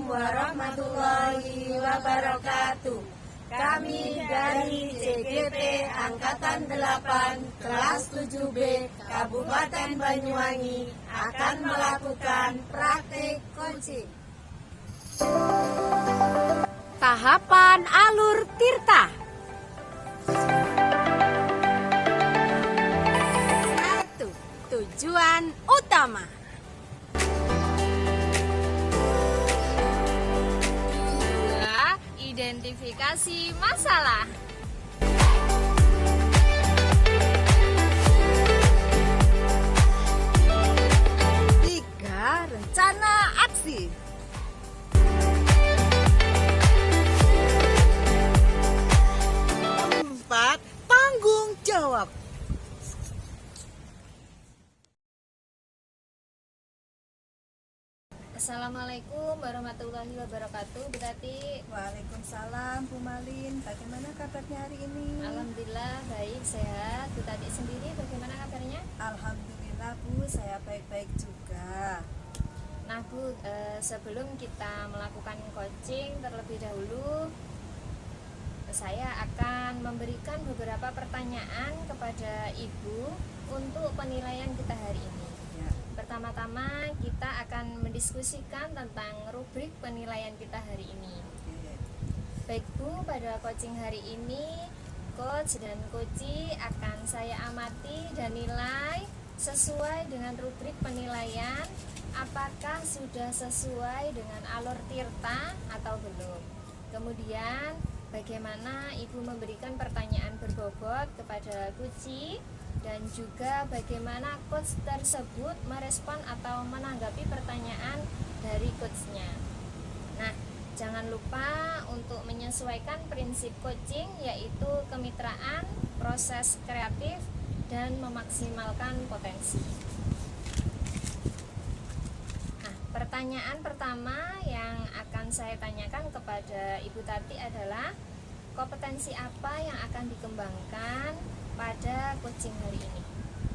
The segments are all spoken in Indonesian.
warahmatullahi wabarakatuh. Kami dari CGP Angkatan 8 kelas 7B Kabupaten Banyuwangi akan melakukan praktik coaching. Tahapan alur tirta. 1. Tujuan utama. 2. Identifikasi masalah. 3. Rencana aksi. 4. Tanggung jawab. Assalamualaikum warahmatullahi wabarakatuh, Bu Tati. Waalaikumsalam, Bu Malin. Bagaimana kabarnya hari ini? Alhamdulillah baik, sehat. Bu Tati sendiri bagaimana kabarnya? Alhamdulillah, Bu, saya baik-baik juga. Nah Bu, sebelum kita melakukan coaching terlebih dahulu, saya akan memberikan beberapa pertanyaan kepada Ibu untuk penilaian kita hari ini. Ya. Pertama-tama kita akan mendiskusikan tentang rubrik penilaian kita hari ini. Oke. Baik Bu, pada coaching hari ini coach dan coachee akan saya amati dan nilai sesuai dengan rubrik penilaian, apakah sudah sesuai dengan alur tirta atau belum. Kemudian bagaimana Ibu memberikan pertanyaan berbobot kepada coachee dan juga bagaimana coach tersebut merespon atau menanggapi pertanyaan dari coachnya. Nah, jangan lupa untuk menyesuaikan prinsip coaching, yaitu kemitraan, proses kreatif, dan memaksimalkan potensi. Nah, pertanyaan pertama yang akan saya tanyakan kepada Ibu Tati adalah kompetensi apa yang akan dikembangkan pada coaching hari ini?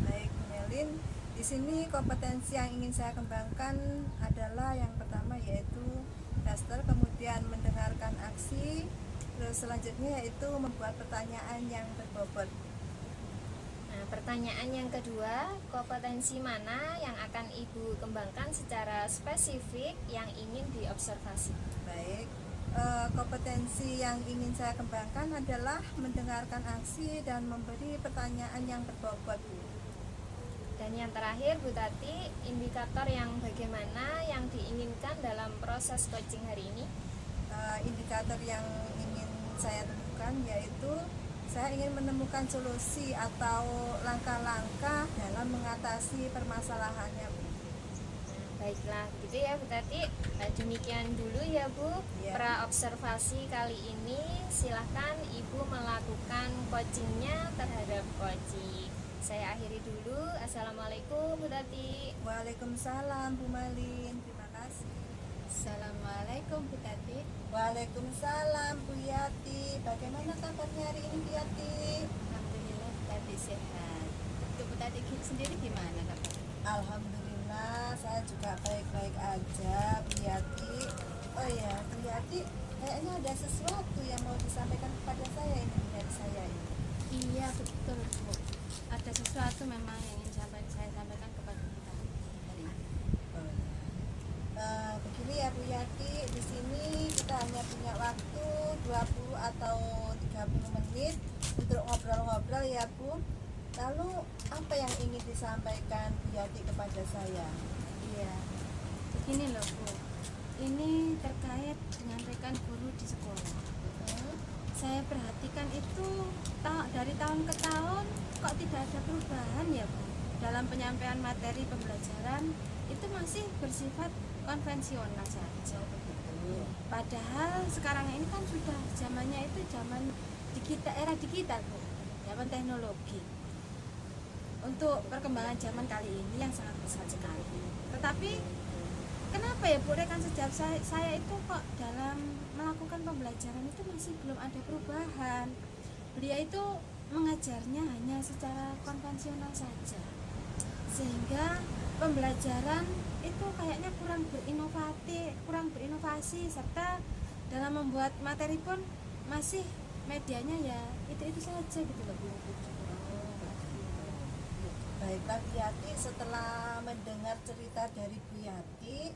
Baik, Bu Melin. Di sini kompetensi yang ingin saya kembangkan adalah yang pertama yaitu tester, kemudian mendengarkan aksi, terus selanjutnya yaitu membuat pertanyaan yang berbobot. Nah, pertanyaan yang kedua, kompetensi mana yang akan Ibu kembangkan secara spesifik yang ingin diobservasi? Baik, kompetensi yang ingin saya kembangkan adalah mendengarkan aksi dan memberi pertanyaan yang berbobot, Bu. Dan yang terakhir Bu Tati, indikator yang bagaimana yang diinginkan dalam proses coaching hari ini? Indikator yang ingin saya temukan yaitu saya ingin menemukan solusi atau langkah-langkah dalam mengatasi permasalahannya, Bu. Baiklah, gitu ya Bu Tati. Demikian dulu ya Bu, Ya. pra-observasi kali ini. Silahkan Ibu melakukan coachingnya terhadap coaching. Saya akhiri dulu. Assalamualaikum Bu Tati. Waalaikumsalam, Bu Malin. Terima kasih. Assalamualaikum Bu Tati. Waalaikumsalam, Bu Yati. Bagaimana kabarnya hari ini, Bu Yati? Alhamdulillah Bu Tati sehat. Untuk Bu Tati sendiri gimana kabarnya? Alhamdulillah, saya juga baik-baik aja, Bu Yati. Oh ya, Bu Yati, kayaknya ada sesuatu yang mau disampaikan kepada saya ini dari saya ini. Iya betul Bu. Ada sesuatu memang yang ingin saya sampaikan kepada Bu Tati hari ini. Begini ya Bu Yati, di sini kita hanya punya waktu 20 atau 30 menit untuk ngobrol-ngobrol ya Bu. Lalu apa yang ingin disampaikan Bu Yati kepada saya? Iya. Begini loh Bu. Ini terkait dengan rekan guru di sekolah. Saya perhatikan itu dari tahun ke tahun kok tidak ada perubahan ya Bu. Dalam penyampaian materi pembelajaran itu masih bersifat konvensional saja. Padahal sekarang ini kan sudah zamannya itu zaman digital, era digital Bu, zaman teknologi. Untuk perkembangan zaman kali ini yang sangat pesat sekali. Tetapi kenapa ya Bu, rekan sejak saya itu kok dalam melakukan pembelajaran itu masih belum ada perubahan. Beliau itu mengajarnya hanya secara konvensional saja, sehingga pembelajaran itu kayaknya kurang berinovasi, serta dalam membuat materi pun masih medianya ya itu saja gitu loh Bu. Baiklah Bu Yati, setelah mendengar cerita dari Bu Yati,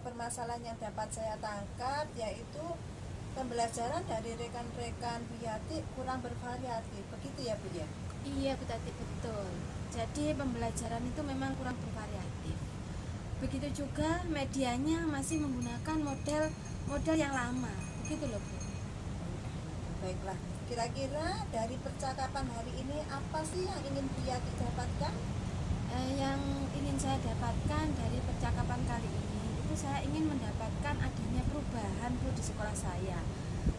permasalahan yang dapat saya tangkap yaitu pembelajaran dari rekan-rekan Bu Yati kurang bervariatif, begitu ya Bu ya? Iya Bu Tati, betul. Jadi pembelajaran itu memang kurang bervariatif. Begitu juga medianya masih menggunakan model yang lama, begitu loh Bu. Baiklah, kira-kira dari percakapan hari ini apa sih yang ingin Bu Yati dapatkan? Yang ingin saya dapatkan dari percakapan kali ini itu saya ingin mendapatkan adanya perubahan Bu di sekolah saya.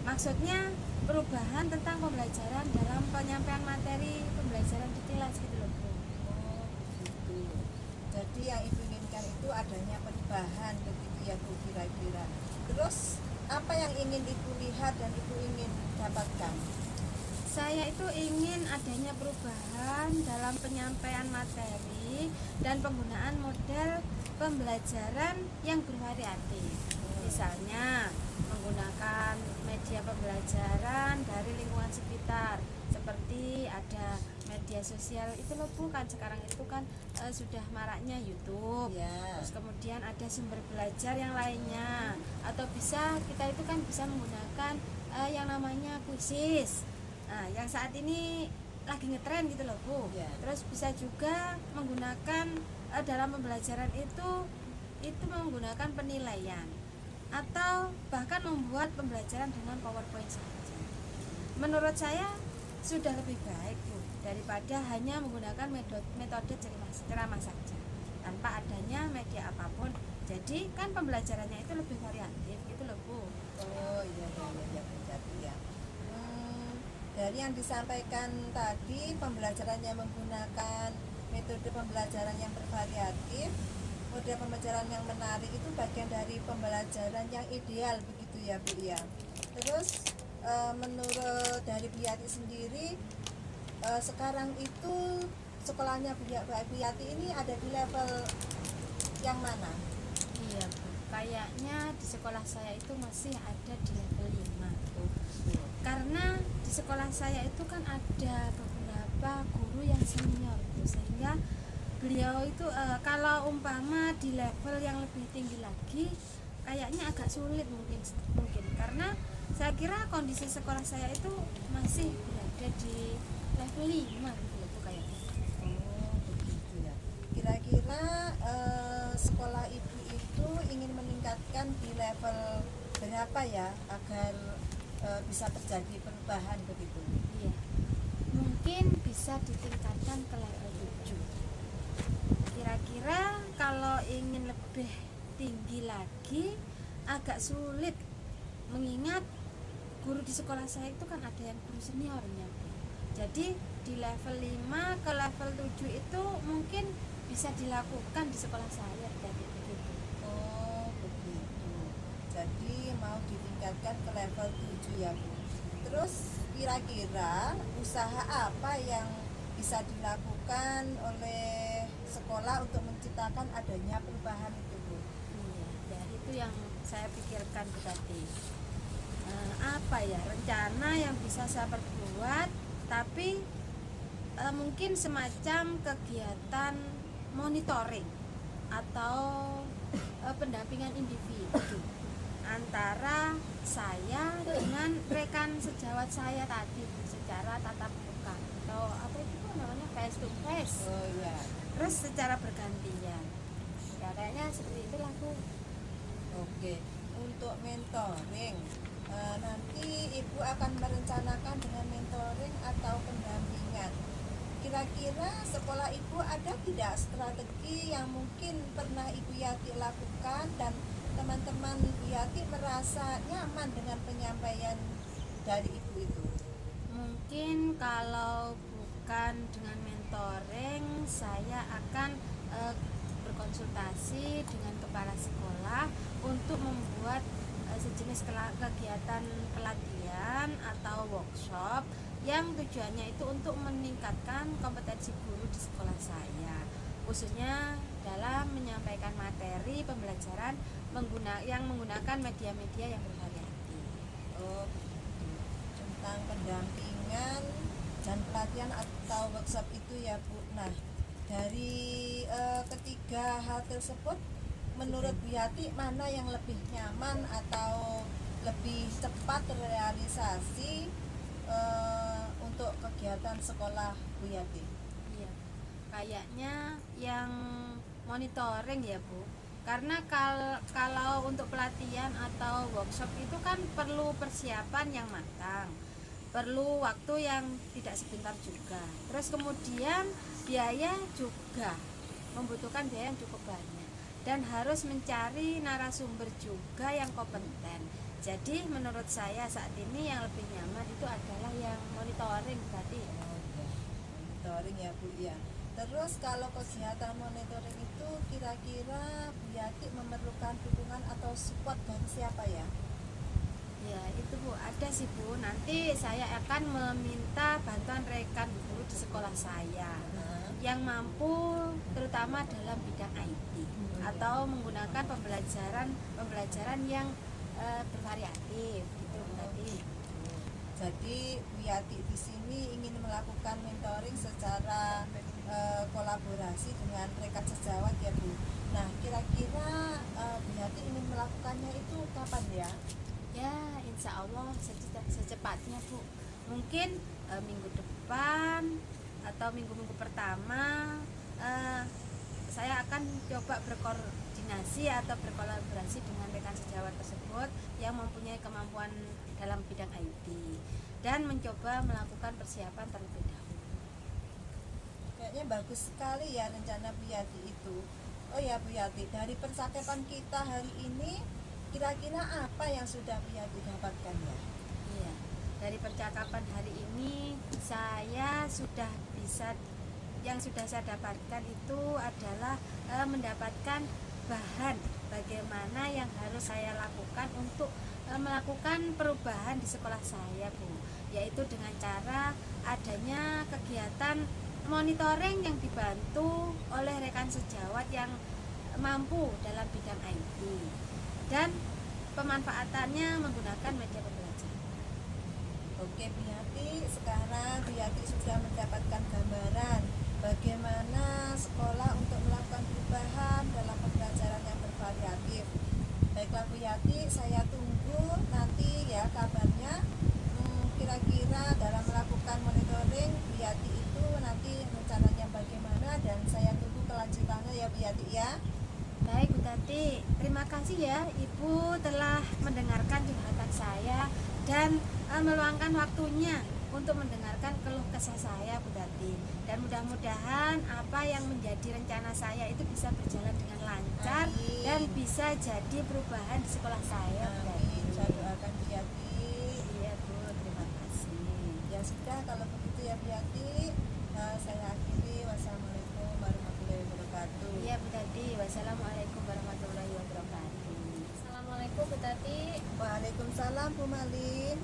Maksudnya perubahan tentang pembelajaran dalam penyampaian materi pembelajaran di kelas gitu loh Bu. Oh, begitu. Jadi yang Ibu inginkan itu adanya perubahan, begitu ya Bu kira-kira. Terus apa yang ingin Ibu lihat dan Ibu ingin dapatkan? Saya itu ingin adanya perubahan dalam penyampaian materi dan penggunaan model pembelajaran yang bervariatif. Misalnya menggunakan media pembelajaran dari lingkungan sekitar, seperti ada media sosial itu loh Bu, kan sekarang itu kan sudah maraknya YouTube. Ya. Terus kemudian ada sumber belajar yang lainnya, atau bisa kita itu kan bisa menggunakan yang namanya Quizizz. Nah, yang saat ini lagi ngetren gitu loh Bu. Ya. Terus bisa juga menggunakan dalam pembelajaran itu menggunakan penilaian atau bahkan membuat pembelajaran dengan PowerPoint saja. Menurut saya sudah lebih baik Bu daripada hanya menggunakan metode ceramah saja tanpa adanya media apapun. Jadi kan pembelajarannya itu lebih variatif gitu loh Bu. Oh iya Bu Yati ya. Dari yang disampaikan tadi, pembelajaran yang menggunakan metode pembelajaran yang bervariatif, model pembelajaran yang menarik itu bagian dari pembelajaran yang ideal, begitu ya Bu ya. Terus menurut dari Bu Yati sendiri, sekarang itu sekolahnya Bu Yati ini ada di level yang mana? Iya Bu, kayaknya di sekolah saya itu masih ada di level 5 Bu. Karena di sekolah saya itu kan ada beberapa guru yang senior Bu, sehingga beliau itu kalau umpama di level yang lebih tinggi lagi kayaknya agak sulit mungkin karena saya kira kondisi sekolah saya itu masih berada di level 5 gitu loh Bu kayaknya. Oh begitu ya. Kira-kira sekolah Ibu itu ingin meningkatkan di level berapa ya agar bisa terjadi perubahan begitu? Iya, mungkin bisa ditingkatkan ke level 7. Kira-kira kalau ingin lebih tinggi lagi agak sulit, mengingat guru di sekolah saya itu kan ada yang guru seniornya Bu. Jadi di level 5 ke level 7 itu mungkin bisa dilakukan di sekolah saya dari begitu. Oh begitu. Jadi mau ditingkatkan ke level 7 ya Bu. Terus kira-kira usaha apa yang bisa dilakukan oleh sekolah untuk menciptakan adanya perubahan itu Bu? Iya, dari itu yang saya pikirkan tadi. Apa ya rencana yang bisa saya perbuat, tapi mungkin semacam kegiatan monitoring atau pendampingan individu antara saya dengan rekan sejawat saya tadi secara tatap muka atau apa itu namanya face to face. Oh iya. Terus secara bergantian. Ya kayaknya seperti itu lah Bu. Oke. Untuk mentoring, nanti Ibu akan merencanakan dengan mentoring atau pendampingan. Kira-kira sekolah Ibu ada tidak strategi yang mungkin pernah Ibu Yati lakukan dan teman-teman Ibu Yati merasa nyaman dengan penyampaian dari Ibu itu? Mungkin kalau bukan dengan mentoring, saya akan berkonsultasi dengan kepala sekolah untuk membuat sejenis kegiatan pelatihan atau workshop yang tujuannya itu untuk meningkatkan kompetensi guru di sekolah saya, khususnya dalam menyampaikan materi pembelajaran yang menggunakan media-media yang bervariasi. Oh, gitu. Tentang pendampingan dan pelatihan atau workshop itu ya Bu. Nah, dari ketiga hal tersebut, menurut Bu Yati mana yang lebih nyaman atau lebih cepat terrealisasi untuk kegiatan sekolah Bu Yati? Iya, kayaknya yang monitoring ya Bu, karena kalau untuk pelatihan atau workshop itu kan perlu persiapan yang matang, perlu waktu yang tidak sebentar juga, terus kemudian biaya juga membutuhkan biaya yang cukup banyak, dan harus mencari narasumber juga yang kompeten. Jadi menurut saya saat ini yang lebih nyaman itu adalah yang monitoring tadi. Oh, ya. Monitoring ya Bu ya. Terus kalau kegiatan monitoring itu kira-kira Bu Yati memerlukan dukungan atau support dari siapa ya? Ya itu Bu, ada sih Bu, nanti saya akan meminta bantuan rekan guru di sekolah saya yang mampu terutama dalam bidang IT atau menggunakan pembelajaran yang bervariatif gitu tadi. Jadi Bu Yati di sini ingin melakukan mentoring secara kolaborasi dengan rekan sejawat ya Bu. Nah, kira-kira Bu Yati ingin melakukannya itu kapan ya? Ya insya Allah secepatnya Bu, mungkin minggu depan atau minggu-minggu pertama saya akan coba berkoordinasi atau berkolaborasi dengan rekan sejawat tersebut yang mempunyai kemampuan dalam bidang IT dan mencoba melakukan persiapan terlebih dahulu. Kayaknya bagus sekali ya rencana Bu Yati itu. Oh ya Bu Yati, dari percakapan kita hari ini kira-kira apa yang sudah Bu Yati dapatkan ya? Iya, dari percakapan hari ini saya sudah yang sudah saya dapatkan itu adalah mendapatkan bahan bagaimana yang harus saya lakukan untuk melakukan perubahan di sekolah saya Bu, yaitu dengan cara adanya kegiatan monitoring yang dibantu oleh rekan sejawat yang mampu dalam bidang IT dan pemanfaatannya menggunakan media pembelajaran. Oke Bu Yati, sekarang Bu Yati sudah mendapatkan gambaran bagaimana sekolah untuk melakukan perubahan dalam pembelajaran yang bervariatif. Baiklah Bu Yati, saya tunggu nanti ya kabarnya. Kira-kira dalam melakukan monitoring Bu Yati itu nanti rencananya bagaimana, dan saya tunggu kelanjutannya ya Bu Yati ya. Baik Bu Tati, terima kasih ya Ibu telah mendengarkan curhatan saya dan meluangkan waktunya untuk mendengarkan keluh kesah saya Bu Tati. Dan mudah-mudahan apa yang menjadi rencana saya itu bisa berjalan dengan lancar. Amin. Dan bisa jadi perubahan di sekolah saya Bu Tati. Amin, saya doakan Bu Yati. Iya Bu, terima kasih. Ya sudah, kalau begitu ya Bu Yati, saya akhiri. Wassalamualaikum warahmatullahi wabarakatuh. Iya Bu Tati, wassalamualaikum warahmatullahi wabarakatuh. Assalamualaikum Bu Tati. Waalaikumsalam Bu Malin.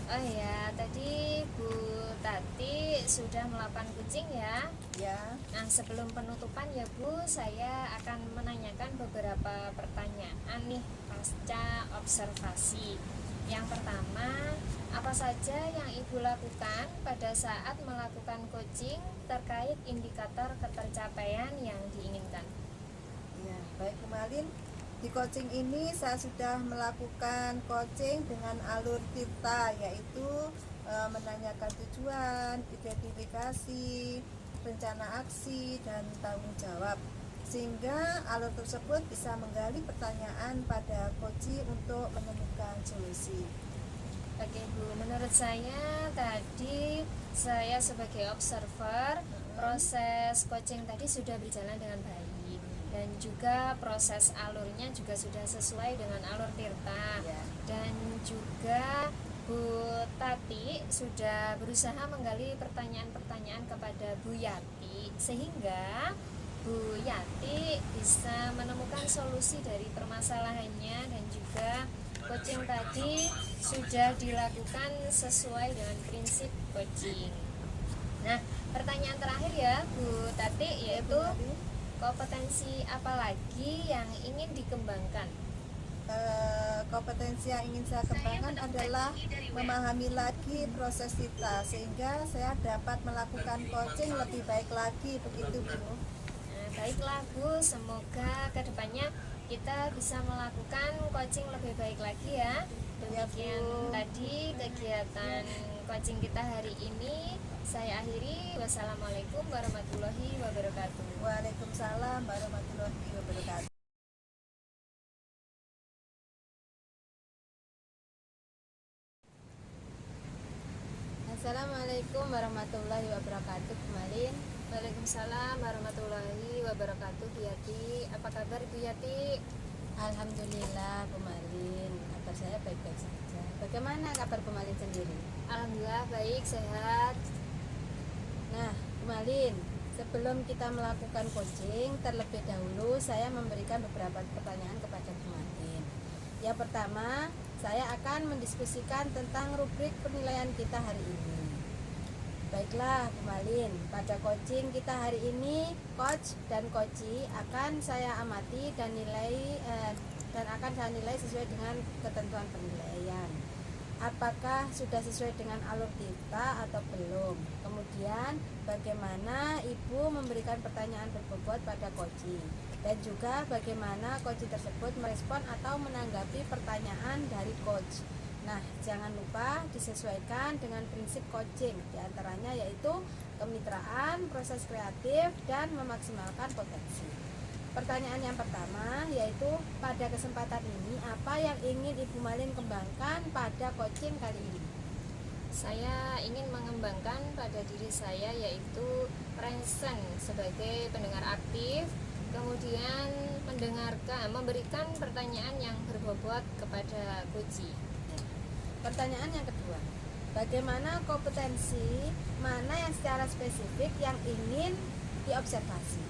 Oh ya, tadi Bu Tati sudah melapan kucing ya. Ya. Nah, sebelum penutupan ya Bu, saya akan menanyakan beberapa pertanyaan nih pasca observasi. Yang pertama, apa saja yang Ibu lakukan pada saat melakukan coaching terkait indikator ketercapaian yang diinginkan? Ya, baik Bu Malin. Di coaching ini saya sudah melakukan coaching dengan alur Tirta, yaitu menanyakan tujuan, identifikasi, rencana aksi, dan tanggung jawab, sehingga alur tersebut bisa menggali pertanyaan pada coach untuk menemukan solusi. Oke Bu, menurut saya tadi saya sebagai observer proses coaching tadi sudah berjalan dengan baik, dan juga proses alurnya juga sudah sesuai dengan alur Tirta. Ya. Dan juga Bu Tati sudah berusaha menggali pertanyaan-pertanyaan kepada Bu Yati, sehingga Bu Yati bisa menemukan solusi dari permasalahannya, dan juga coaching tadi sudah dilakukan sesuai dengan prinsip coaching. Nah, pertanyaan terakhir ya Bu Tati, yaitu kompetensi apa lagi yang ingin dikembangkan? Kompetensi yang ingin saya kembangkan adalah memahami lagi proses kita sehingga saya dapat melakukan coaching lebih baik lagi, begitu Bu. Nah, baiklah Bu, semoga kedepannya kita bisa melakukan coaching lebih baik lagi ya. Demikian Bu. tadi kegiatan coaching kita hari ini. Saya akhiri. Wassalamualaikum warahmatullahi wabarakatuh. Waalaikumsalam warahmatullahi wabarakatuh. Assalamualaikum warahmatullahi wabarakatuh. Kemarin Waalaikumsalam warahmatullahi wabarakatuh. Bu Yati, apa kabar Bu Yati? alhamdulillah Pemalin, kabar saya baik-baik saja. Bagaimana kabar Pemalin sendiri? Alhamdulillah baik, sehat. Nah, Pemalin, sebelum kita melakukan coaching, terlebih dahulu saya memberikan beberapa pertanyaan kepada Pemalin. Yang pertama, saya akan mendiskusikan tentang rubrik penilaian kita hari ini. Baiklah, Pemalin, pada coaching kita hari ini, coach dan coachee akan saya amati dan akan saya nilai sesuai dengan ketentuan penilaian. Apakah sudah sesuai dengan alur kita atau belum? Kemudian, bagaimana Ibu memberikan pertanyaan berbobot pada coachee, dan juga bagaimana coachee tersebut merespon atau menanggapi pertanyaan dari coach. Nah, jangan lupa disesuaikan dengan prinsip coaching, diantaranya yaitu kemitraan, proses kreatif, dan memaksimalkan potensi. Pertanyaan yang pertama yaitu, pada kesempatan ini apa yang ingin Ibu Malin kembangkan pada coaching kali ini? Saya ingin mengembangkan pada diri saya yaitu present sebagai pendengar aktif, kemudian memberikan pertanyaan yang berbobot kepada coachee. Pertanyaan yang kedua, bagaimana kompetensi mana yang secara spesifik yang ingin diobservasi?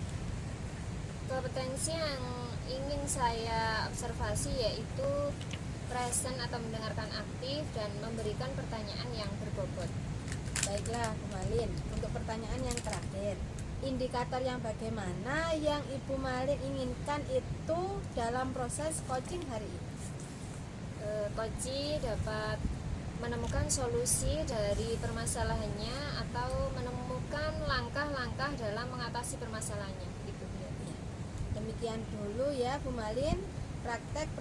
Kompetensi yang ingin saya observasi yaitu present atau mendengarkan aktif dan memberikan pertanyaan yang berbobot. Baiklah, Bu Malin, untuk pertanyaan yang terakhir, indikator yang bagaimana yang Ibu Malin inginkan itu dalam proses coaching hari ini? Coachee dapat menemukan solusi dari permasalahannya atau menemukan langkah-langkah dalam mengatasi permasalahannya. Itu dia. Demikian dulu ya Bu Malin praktek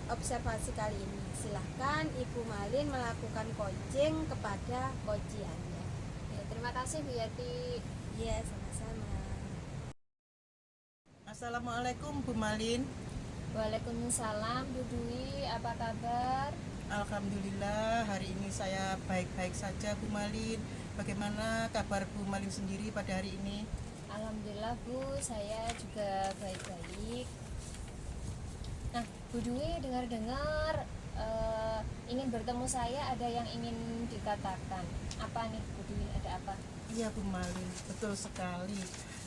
observasi kali ini. Silahkan Ibu Malin melakukan coaching kepada coachee Anda. Ya, terima kasih Bu Yati. Ya, sama-sama. Assalamualaikum Bu Malin. Waalaikumsalam Bu Dwi, apa kabar? Alhamdulillah hari ini saya baik-baik saja Bu Malin. Bagaimana kabar Bu Malin sendiri pada hari ini? Alhamdulillah Bu, saya juga baik-baik. Nah, Bu Dwi dengar-dengar ingin bertemu saya, ada yang ingin dikatakan. Apa nih Bu Dwi, ada apa? Iya Bu Malin, betul sekali.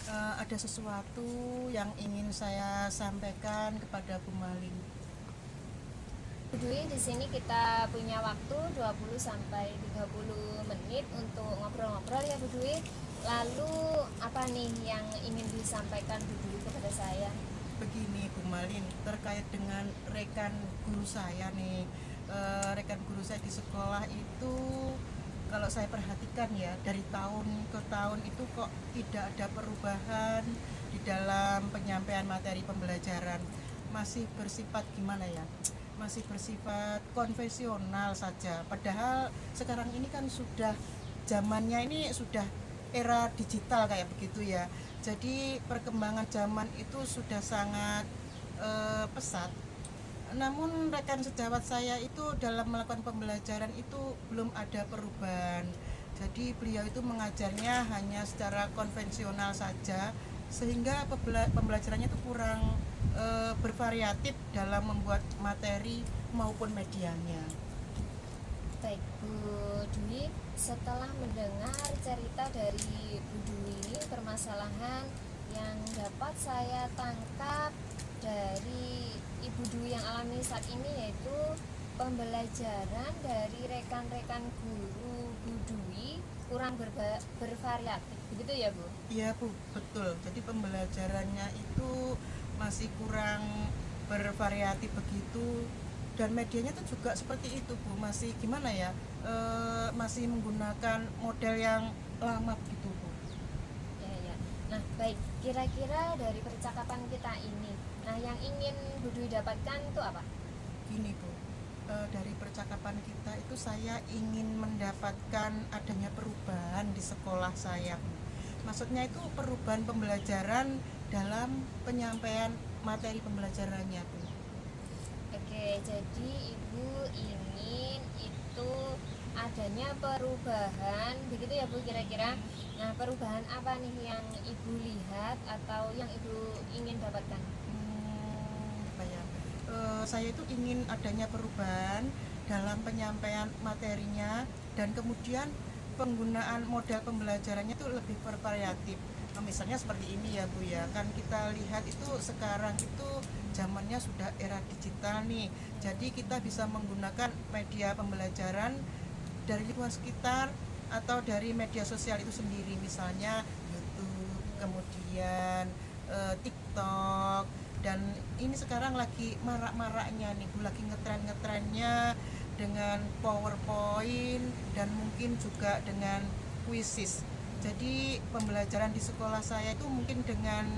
Ada sesuatu yang ingin saya sampaikan kepada Bu Malin. Bu Dwi, di sini kita punya waktu 20 sampai 30 menit untuk ngobrol-ngobrol ya Bu Dwi. Lalu apa nih yang ingin disampaikan Bu Dwi kepada saya? Begini Bu Malin, terkait dengan rekan guru saya nih, rekan guru saya di sekolah itu kalau saya perhatikan ya, dari tahun ke tahun itu kok tidak ada perubahan di dalam penyampaian materi pembelajaran. Masih bersifat gimana ya, masih bersifat konvensional saja. Padahal sekarang ini kan sudah zamannya ini sudah era digital kayak begitu ya. Jadi perkembangan zaman itu sudah sangat pesat. Namun rekan sejawat saya itu dalam melakukan pembelajaran itu belum ada perubahan. Jadi beliau itu mengajarnya hanya secara konvensional saja, sehingga pembelajarannya itu kurang bervariatif dalam membuat materi maupun medianya. Baik Bu Dwi, setelah mendengar cerita dari Bu Dwi, permasalahan yang dapat saya tangkap dari Ibu Dwi yang alami saat ini yaitu pembelajaran dari rekan-rekan guru Bu Dwi kurang bervariatif, begitu ya Bu? Iya Bu, betul. Jadi pembelajarannya itu masih kurang bervariatif begitu, dan medianya itu juga seperti itu Bu, masih gimana ya, masih menggunakan model yang lama begitu Bu. Ya, ya. Nah, baik. Kira-kira dari percakapan kita ini, nah yang ingin Bu Dwi dapatkan itu apa? Gini Bu, dari percakapan kita itu saya ingin mendapatkan adanya perubahan di sekolah saya Bu. Maksudnya itu perubahan pembelajaran dalam penyampaian materi pembelajarannya Bu. Oke, jadi Ibu ingin itu adanya perubahan, begitu ya Bu kira-kira. Nah, perubahan apa nih yang Ibu lihat atau yang Ibu ingin dapatkan? Apa ya? Saya itu ingin adanya perubahan dalam penyampaian materinya, dan kemudian penggunaan model pembelajarannya itu lebih bervariatif. Nah, misalnya seperti ini ya Bu ya, kan kita lihat itu sekarang itu zamannya sudah era digital nih, jadi kita bisa menggunakan media pembelajaran dari lingkungan sekitar atau dari media sosial itu sendiri, misalnya YouTube, kemudian TikTok, dan ini sekarang lagi marak-maraknya nih Bu, lagi ngetren-ngetrennya dengan PowerPoint dan mungkin juga dengan quizzes. Jadi pembelajaran di sekolah saya itu mungkin dengan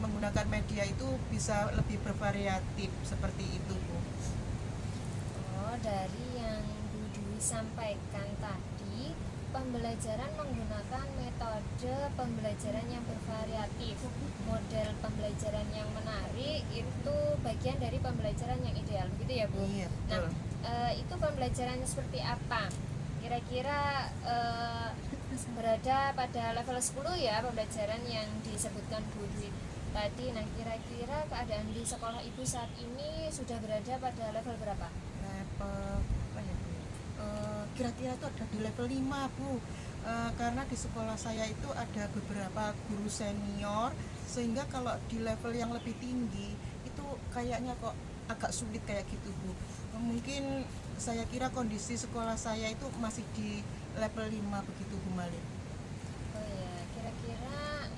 menggunakan media itu bisa lebih bervariatif seperti itu Bu. Oh, dari yang Bu Dwi sampaikan tadi, pembelajaran menggunakan metode pembelajaran yang bervariatif, model pembelajaran yang menarik itu bagian dari pembelajaran yang ideal, begitu ya Bu? Iya, Nah, betul. itu pembelajarannya seperti apa? Kira-kira berada pada level 10 ya pembelajaran yang disebutkan Bu Dwi tadi. Nah, kira-kira keadaan di sekolah Ibu saat ini sudah berada pada level berapa? Level apa ya Bu? Kira-kira itu ada di level 5 Bu. Karena di sekolah saya itu ada beberapa guru senior, sehingga kalau di level yang lebih tinggi itu kayaknya kok agak sulit kayak gitu Bu. Mungkin saya kira kondisi sekolah saya itu masih di level 5 begitu Bu Malin. Oh ya, kira-kira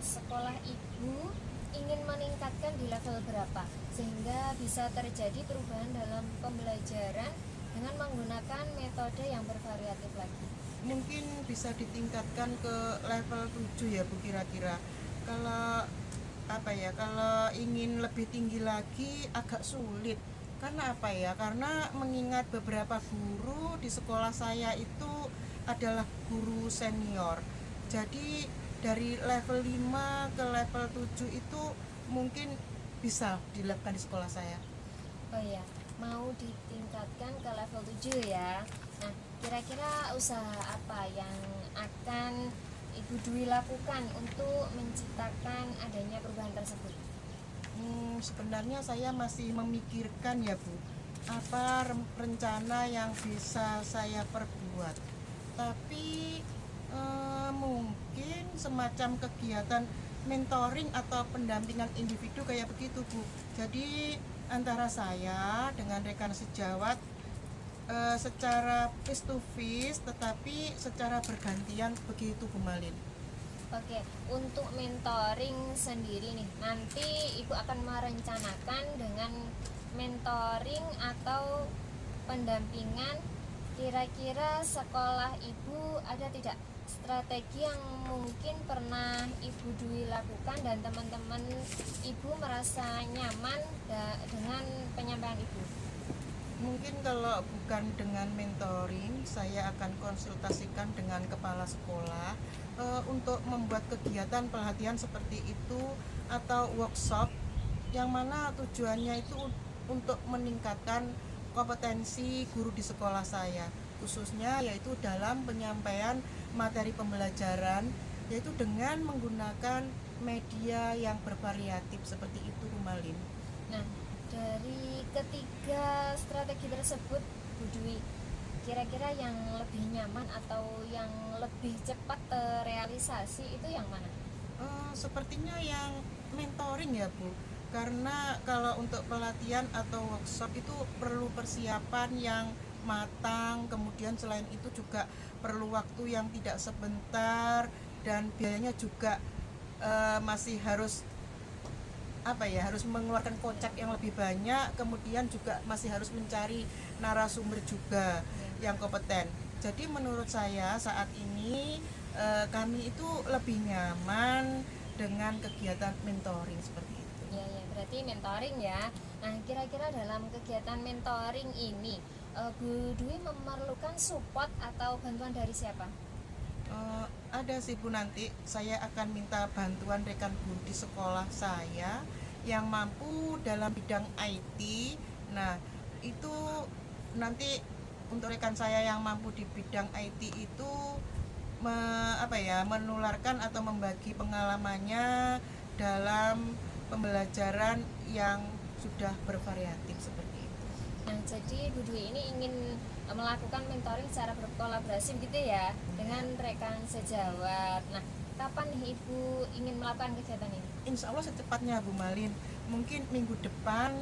sekolah Ibu ingin meningkatkan di level berapa sehingga bisa terjadi perubahan dalam pembelajaran dengan menggunakan metode yang bervariatif lagi? Mungkin bisa ditingkatkan ke level 7 ya Bu kira-kira. Kalau apa ya, kalau ingin lebih tinggi lagi agak sulit. Karena apa ya? Karena mengingat beberapa guru di sekolah saya itu adalah guru senior. Jadi dari level 5 ke level 7 itu mungkin bisa dilakukan di sekolah saya. Oh ya, mau ditingkatkan ke level 7 ya. Nah, kira-kira usaha apa yang akan Ibu Dwi lakukan untuk menciptakan adanya perubahan tersebut? Sebenarnya saya masih memikirkan ya Bu, apa rencana yang bisa saya perbuat. Tapi mungkin semacam kegiatan mentoring atau pendampingan individu kayak begitu Bu. Jadi antara saya dengan rekan sejawat secara face to face, tetapi secara bergantian begitu Bu Malin. Oke, untuk mentoring sendiri nih, nanti Ibu akan merencanakan dengan mentoring atau pendampingan. Kira-kira sekolah Ibu ada tidak strategi yang mungkin pernah Ibu Dwi lakukan dan teman-teman Ibu merasa nyaman dengan penyampaian Ibu? Mungkin kalau bukan dengan mentoring, saya akan konsultasikan dengan kepala sekolah untuk membuat kegiatan pelatihan seperti itu atau workshop yang mana tujuannya itu untuk meningkatkan kompetensi guru di sekolah saya, khususnya yaitu dalam penyampaian materi pembelajaran, yaitu dengan menggunakan media yang bervariatif seperti itu Bu Malin. Nah, dari ketiga strategi tersebut Bu Dwi, kira-kira yang lebih nyaman atau yang lebih cepat terrealisasi itu yang mana? Sepertinya yang mentoring ya Bu, karena kalau untuk pelatihan atau workshop itu perlu persiapan yang matang, kemudian selain itu juga perlu waktu yang tidak sebentar, dan biayanya juga masih harus harus mengeluarkan kocek yang lebih banyak, kemudian juga masih harus mencari narasumber juga yang kompeten. Jadi menurut saya saat ini kami itu lebih nyaman dengan kegiatan mentoring seperti itu. Ya, berarti mentoring ya. Nah, kira-kira dalam kegiatan mentoring ini Bu Dwi memerlukan support atau bantuan dari siapa? Ada sih Bu, nanti saya akan minta bantuan rekan guru di sekolah saya yang mampu dalam bidang IT. Nah, itu nanti untuk rekan saya yang mampu di bidang IT itu menularkan atau membagi pengalamannya dalam pembelajaran yang sudah bervariatif seperti itu. Nah, jadi Bu Dwi ini ingin melakukan mentoring secara berkolaborasi gitu ya dengan rekan sejawat. Nah, kapan nih Ibu ingin melakukan kegiatan ini? Insya Allah secepatnya Bu Malin. Mungkin minggu depan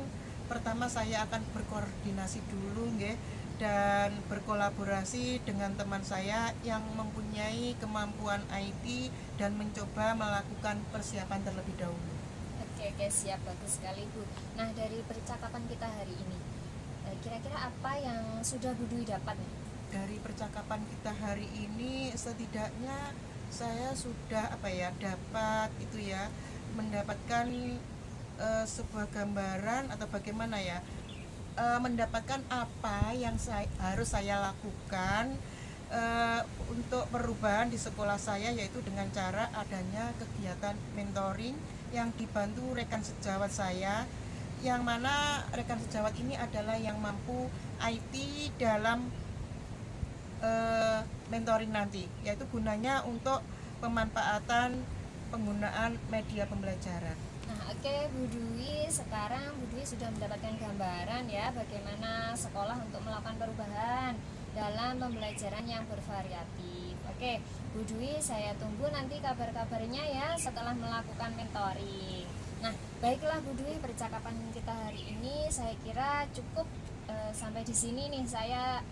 pertama saya akan berkoordinasi dulu nggih, dan berkolaborasi dengan teman saya yang mempunyai kemampuan IT dan mencoba melakukan persiapan terlebih dahulu. Oke, siap, bagus sekali Bu. Nah, dari percakapan kita hari ini, kira-kira apa yang sudah Bu Dwi dapat nih? Dari percakapan kita hari ini setidaknya saya sudah dapat mendapatkan sebuah gambaran atau bagaimana ya, mendapatkan apa yang harus saya lakukan untuk perubahan di sekolah saya, yaitu dengan cara adanya kegiatan mentoring yang dibantu rekan sejawat saya, yang mana rekan sejawat ini adalah yang mampu IT dalam mentoring nanti, yaitu gunanya untuk pemanfaatan penggunaan media pembelajaran. Nah, oke Bu Dwi, sekarang Bu Dwi sudah mendapatkan gambaran ya bagaimana sekolah untuk melakukan perubahan dalam pembelajaran yang bervariatif. Oke, Bu Dwi, saya tunggu nanti kabar-kabarnya ya setelah melakukan mentoring. Nah, baiklah Bu Dwi, percakapan kita hari ini saya kira cukup sampai di sini nih. Saya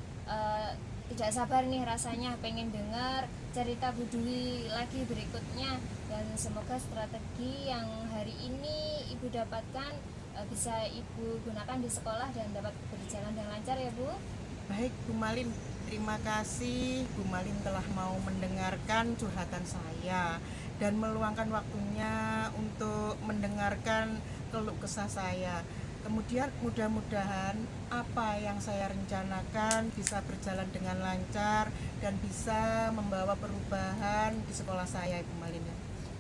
tidak sabar nih rasanya pengen dengar cerita Bu Dwi lagi berikutnya, dan semoga strategi yang hari ini Ibu dapatkan bisa Ibu gunakan di sekolah dan dapat berjalan dengan lancar ya Bu. Baik Bu Malin, terima kasih Bu Malin telah mau mendengarkan curhatan saya dan meluangkan waktunya untuk mendengarkan keluh kesah saya. Kemudian mudah-mudahan apa yang saya rencanakan bisa berjalan dengan lancar dan bisa membawa perubahan di sekolah saya, Ibu Malin.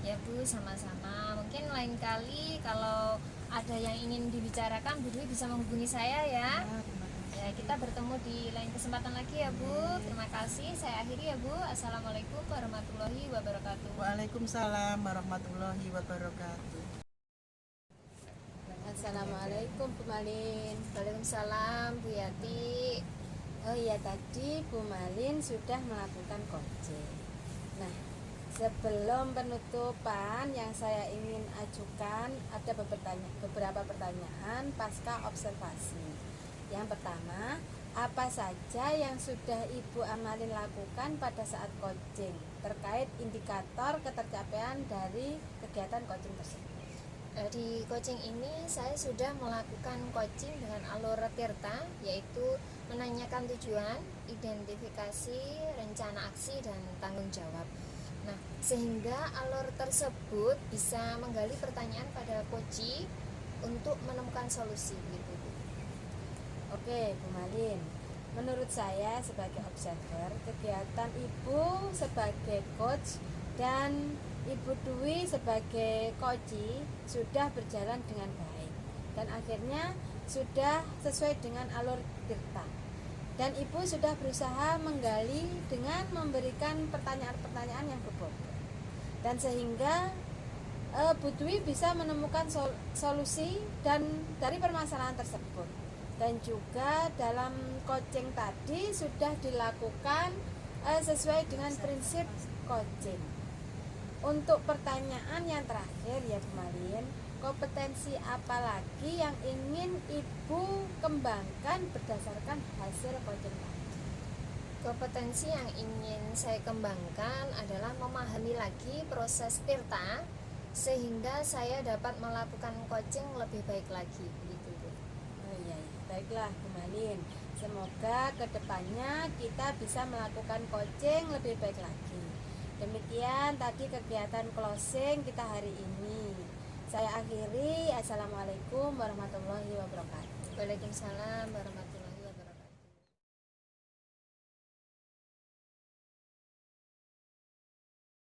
Ya Bu, sama-sama. Mungkin lain kali kalau ada yang ingin dibicarakan, Bu Dwi bisa menghubungi saya ya. Ya, kita bertemu di lain kesempatan lagi ya Bu. Terima kasih. Saya akhiri ya Bu. Assalamualaikum warahmatullahi wabarakatuh. Waalaikumsalam warahmatullahi wabarakatuh. Assalamualaikum Bu Malin. Waalaikumsalam Bu Yati. Oh iya, tadi Bu Malin sudah melakukan coaching. Nah, sebelum penutupan yang saya ingin ajukan ada beberapa pertanyaan pasca observasi. Yang pertama, apa saja yang sudah Ibu Amalin lakukan pada saat coaching terkait indikator ketercapaian dari kegiatan coaching tersebut? Di coaching ini saya sudah melakukan coaching dengan alur Tirta, yaitu menanyakan tujuan, identifikasi, rencana aksi, dan tanggung jawab. Nah, sehingga alur tersebut bisa menggali pertanyaan pada coach untuk menemukan solusi gitu. Oke Bu Malin, menurut saya sebagai observer, kegiatan Ibu sebagai coach dan Ibu Dwi sebagai coach sudah berjalan dengan baik dan akhirnya sudah sesuai dengan alur Tirta, dan Ibu sudah berusaha menggali dengan memberikan pertanyaan-pertanyaan yang berbobot, dan sehingga Bu Dwi bisa menemukan solusi dan dari permasalahan tersebut. Dan juga dalam coaching tadi sudah dilakukan sesuai dengan prinsip coaching. Untuk pertanyaan yang terakhir ya Bu Malin, kompetensi apa lagi yang ingin Ibu kembangkan berdasarkan hasil coaching tadi? Kompetensi yang ingin saya kembangkan adalah memahami lagi proses tirta sehingga saya dapat melakukan coaching lebih baik lagi begitu Bu. Oh iya, iya. Baiklah Bu Malin, semoga kedepannya kita bisa melakukan coaching lebih baik lagi. Demikian tadi kegiatan closing kita hari ini. Saya akhiri. Assalamualaikum warahmatullahi wabarakatuh. Waalaikumsalam warahmatullahi